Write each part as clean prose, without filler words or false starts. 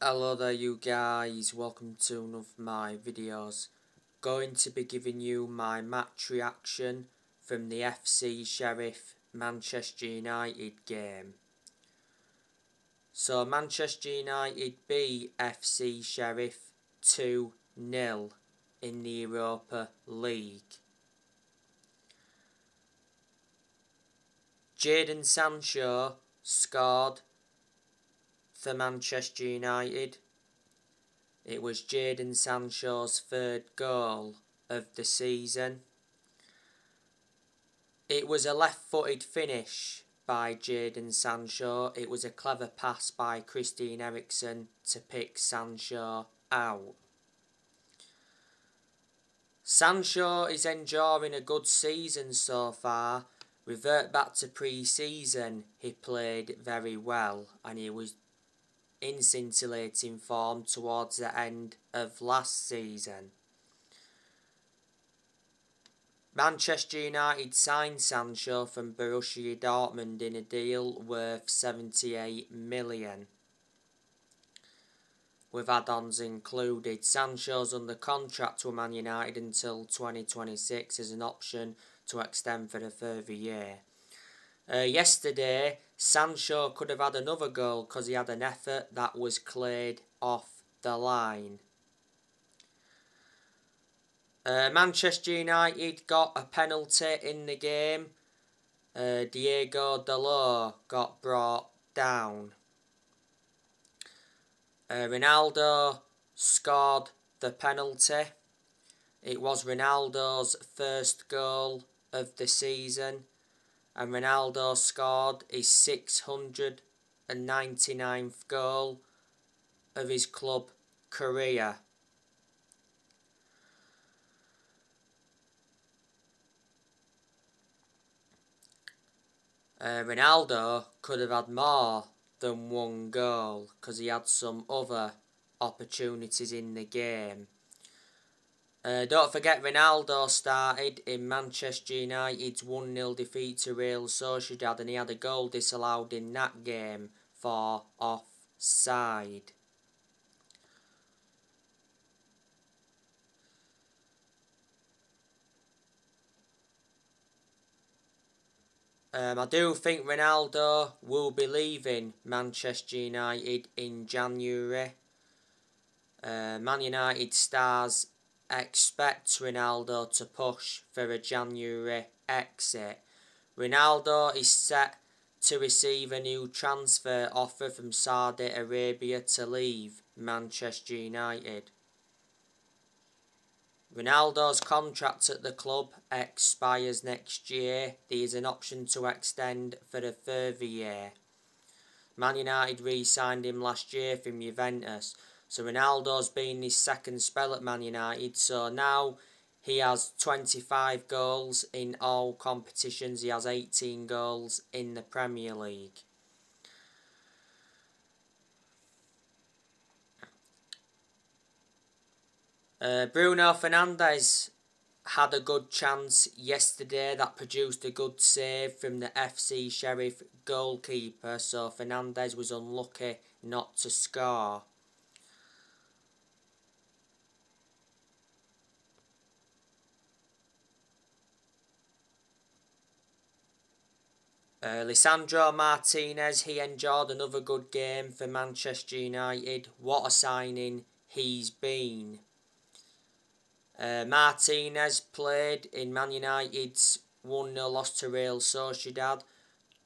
Hello there you guys, welcome to one of my videos. Going to be giving you my match reaction from the FC Sheriff Manchester United game. So Manchester United beat FC Sheriff 2-0 in the Europa League. Jadon Sancho scored for Manchester United. It was Jadon Sancho's third goal of the season. It was a left-footed finish by Jadon Sancho. It was a clever pass by Christian Eriksen to pick Sancho out. Sancho is enjoying a good season so far. Revert back to pre-season, he played very well and he was in scintillating form towards the end of last season. Manchester United signed Sancho from Borussia Dortmund in a deal worth 78 million, with add-ons included. Sancho's under contract with Man United until 2026 as an option to extend for a further year. Yesterday, Sancho could have had another goal because he had an effort that was cleared off the line. Manchester United got a penalty in the game. Diego Dalot got brought down. Ronaldo scored the penalty. It was Ronaldo's first goal of the season. And Ronaldo scored his 699th goal of his club career. Ronaldo could have had more than one goal because he had some other opportunities in the game. Don't forget Ronaldo started in Manchester United's 1-0 defeat to Real Sociedad and he had a goal disallowed in that game for offside. I do think Ronaldo will be leaving Manchester United in January. Man United stars expect Ronaldo to push for a January exit. Ronaldo is set to receive a new transfer offer from Saudi Arabia to leave Manchester United. Ronaldo's contract at the club expires next year. There is an option to extend for a further year. Man United re-signed him last year from Juventus. So Ronaldo's been his second spell at Man United. So now he has 25 goals in all competitions. He has 18 goals in the Premier League. Bruno Fernandes had a good chance yesterday that produced a good save from the FC Sheriff goalkeeper. So Fernandes was unlucky not to score. Lisandro Martinez, he enjoyed another good game for Manchester United. What a signing he's been. Martinez played in Man United's 1-0 loss to Real Sociedad.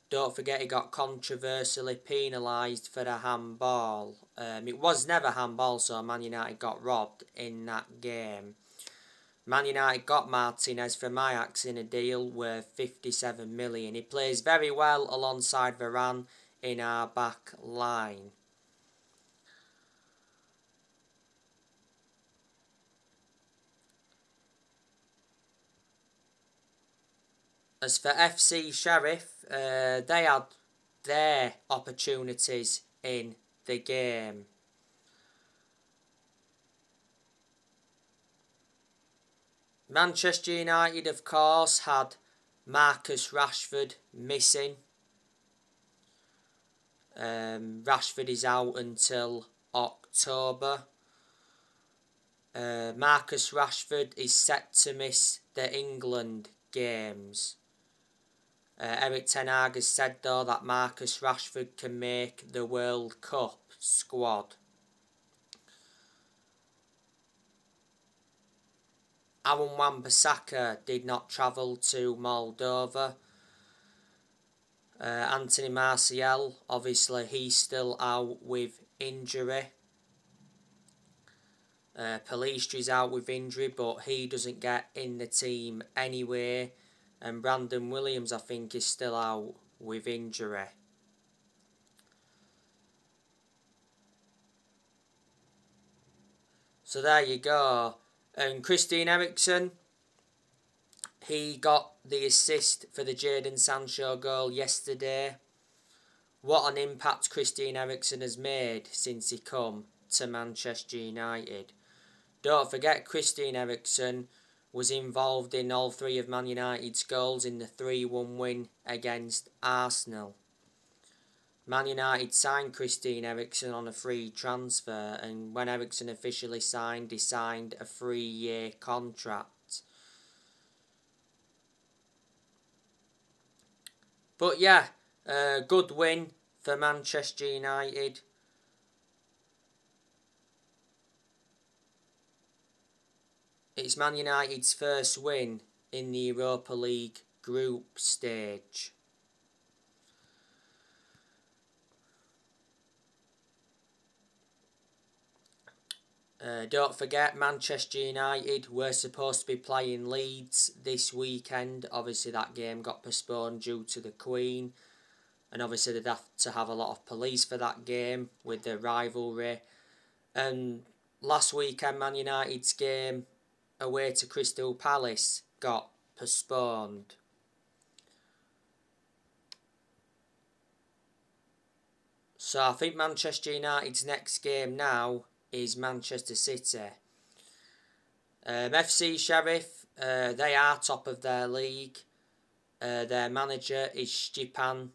Don't forget he got controversially penalised for a handball. It was never handball, so Man United got robbed in that game. Man United got Martinez from Ajax in a deal worth 57 million. He plays very well alongside Varane in our back line. As for FC Sheriff, they had their opportunities in the game. Manchester United, of course, had Marcus Rashford missing. Rashford is out until October. Marcus Rashford is set to miss the England games. Erik ten Hag has said though that Marcus Rashford can make the World Cup squad. Aaron Wan-Bissaka did not travel to Moldova. Anthony Martial, obviously he's still out with injury. Pellistри's out with injury, but he doesn't get in the team anyway. And Brandon Williams, I think, is still out with injury. So there you go. And Christian Eriksen, he got the assist for the Jadon Sancho goal yesterday. What an impact Christian Eriksen has made since he come to Manchester United. Don't forget, Christian Eriksen was involved in all three of Man United's goals in the 3-1 win against Arsenal. Man United signed Christian Eriksen on a free transfer, and when Eriksen officially signed, he signed a 3-year contract. But yeah, good win for Manchester United. It's Man United's first win in the Europa League group stage. Don't forget, Manchester United were supposed to be playing Leeds this weekend. Obviously that game got postponed due to the Queen. And obviously they'd have to have a lot of police for that game with the rivalry. And last weekend, Man United's game away to Crystal Palace got postponed. So I think Manchester United's next game now is Manchester City. FC Sheriff, they are top of their league. Their manager is Stepan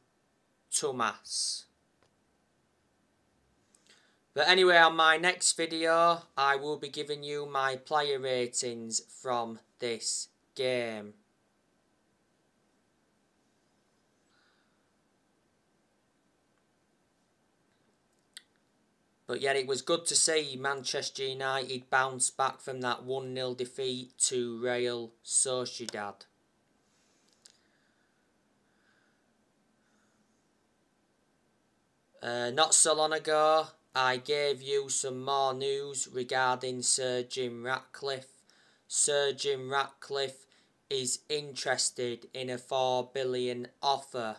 Thomas. But anyway, on my next video, I will be giving you my player ratings from this game. But yet it was good to see Manchester United bounce back from that 1-0 defeat to Real Sociedad. Not so long ago, I gave you some more news regarding Sir Jim Ratcliffe. Sir Jim Ratcliffe is interested in a $4 billion offer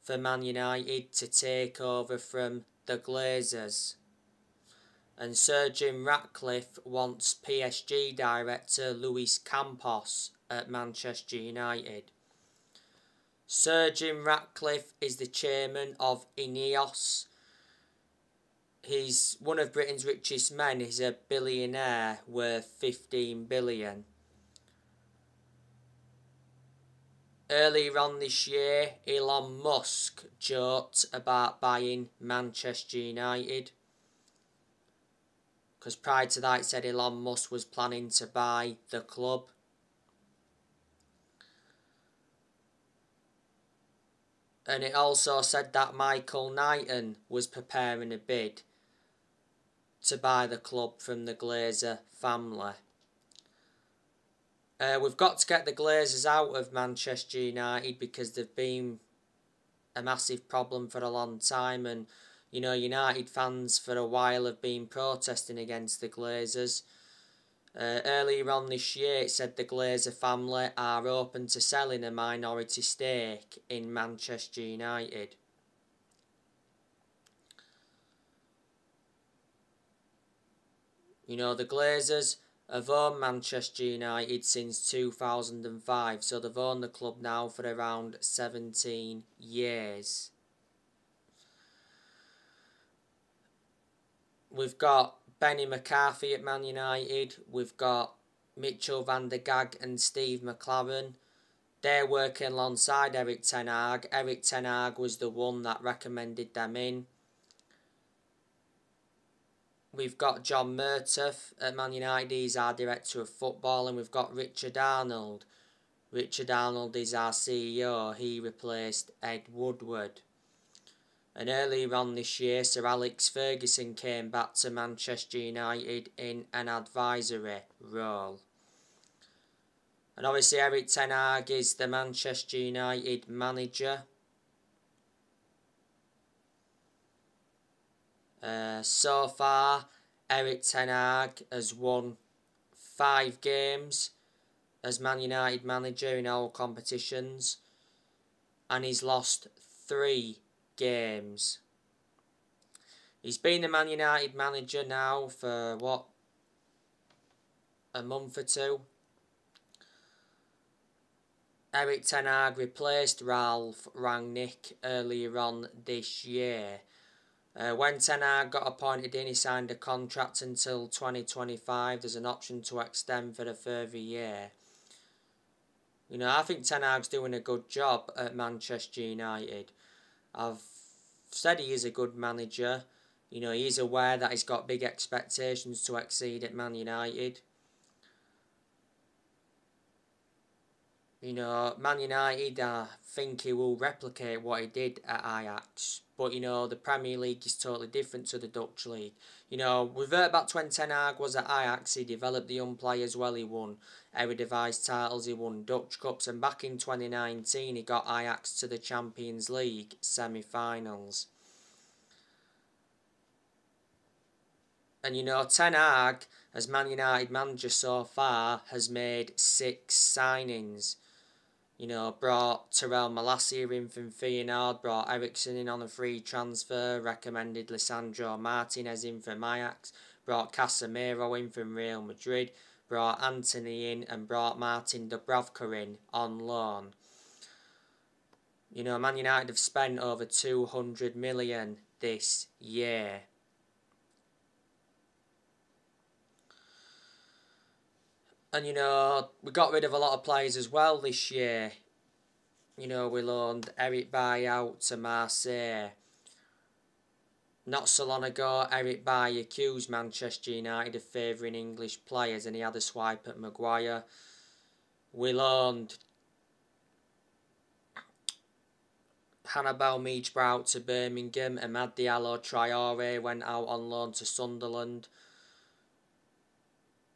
for Man United to take over from the Glazers. And Sir Jim Ratcliffe wants PSG director Luis Campos at Manchester United. Sir Jim Ratcliffe is the chairman of Ineos. He's one of Britain's richest men. He's a billionaire worth 15 billion. Earlier on this year, Elon Musk joked about buying Manchester United. Because prior to that, it said Elon Musk was planning to buy the club. And it also said that Michael Knighton was preparing a bid to buy the club from the Glazer family. We've got to get the Glazers out of Manchester United because they've been a massive problem for a long time, and you know, United fans for a while have been protesting against the Glazers. Earlier on this year, it said the Glazer family are open to selling a minority stake in Manchester United. You know, the Glazers have owned Manchester United since 2005, so they've owned the club now for around 17 years. We've got Benny McCarthy at Man United. We've got Mitchell van der Gaag and Steve McLaren. They're working alongside Erik ten Hag. Erik ten Hag was the one that recommended them in. we've got John Murtaugh at Man United. He's our director of football, and we've got Richard Arnold. Richard Arnold is our CEO. He replaced Ed Woodward. And earlier on this year, Sir Alex Ferguson came back to Manchester United in an advisory role. And obviously Erik ten Hag is the Manchester United manager. So far, Erik ten Hag has won 5 games as Man United manager in all competitions, and he's lost 3 games. He's been the Man United manager now for what, a month or 2. Erik ten Hag replaced Ralf Rangnick earlier on this year. When ten Hag got appointed in, he signed a contract until 2025. There's an option to extend for a further year. You know, I think ten Hag's doing a good job at Manchester United. I've said he is a good manager. You know, he's aware that he's got big expectations to exceed at Man United. You know, Man United, I think he will replicate what he did at Ajax. But, you know, the Premier League is totally different to the Dutch League. You know, revert back to when ten Hag was at Ajax, he developed the young players well. He won Eredivisie titles, he won Dutch Cups. And back in 2019, he got Ajax to the Champions League semi-finals. And, you know, ten Hag, as Man United manager so far, has made 6 signings. You know, brought Terrell Malacia in from Feyenoord, brought Eriksen in on a free transfer, recommended Lisandro Martinez in from Ajax, brought Casemiro in from Real Madrid, brought Anthony in, and brought Martin Dubravka in on loan. You know, Man United have spent over 200 million this year. And, you know, we got rid of a lot of players as well this year. You know, we loaned Eric Bailly out to Marseille. Not so long ago, Eric Bailly accused Manchester United of favouring English players, and he had a swipe at Maguire. We loaned Hannibal Meachbrow out to Birmingham. Amad Diallo Traore went out on loan to Sunderland.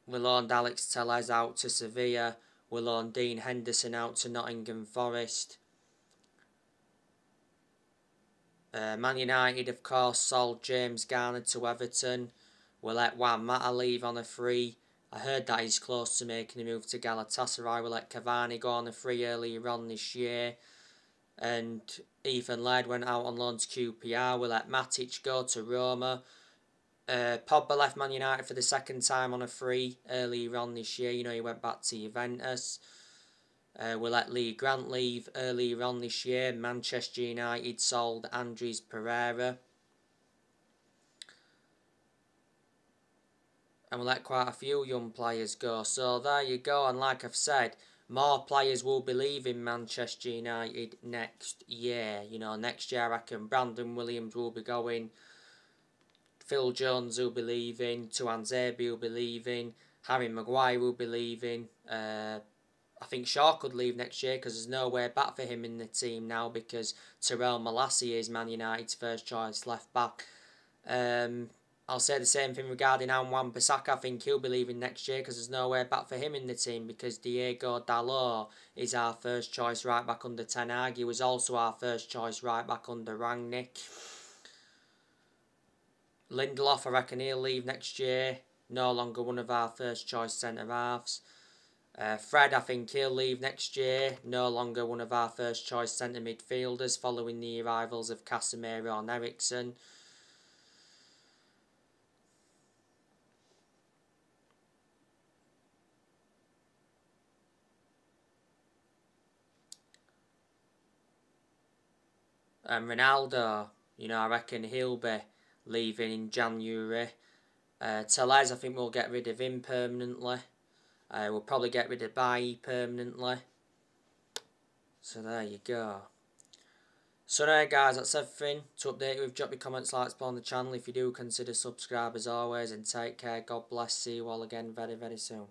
We loaned Alex Telles out to Sevilla. We loaned Dean Henderson out to Nottingham Forest. Man United, of course, sold James Garner to Everton. We let Juan Mata leave on a free. I heard that he's close to making a move to Galatasaray. We let Cavani go on a free earlier on this year. And Ethan Laird went out on loan to QPR. We let Matic go to Roma. Pogba left Man United for the 2nd time on a free earlier on this year. You know, he went back to Juventus. We let Lee Grant leave earlier on this year. Manchester United sold Andres Pereira. And we let quite a few young players go. So there you go. And like I've said, more players will be leaving Manchester United next year. You know, next year I reckon Brandon Williams will be going. Phil Jones will be leaving, Tuan Zerbi will be leaving, Harry Maguire will be leaving. I think Shaw could leave next year because there's no way back for him in the team now because Terrell Malacia is Man United's first choice left back. I'll say the same thing regarding Wan-Bissaka. I think he'll be leaving next year because there's no way back for him in the team because Diego Dalot is our first choice right back under ten Hag. He was also our first choice right back under Rangnick. Lindelof, I reckon he'll leave next year. No longer one of our first choice centre-halves. Fred, I think he'll leave next year. No longer one of our first choice centre midfielders following the arrivals of Casemiro and Eriksen. And Ronaldo, you know, I reckon he'll be leaving in January. Telles, I think we'll get rid of him permanently. We'll probably get rid of Bailly permanently. So there you go. So there guys, that's everything. To update you with, drop your comments, likes on the channel. If you do, consider subscribe as always, and take care. God bless. See you all again very, very soon.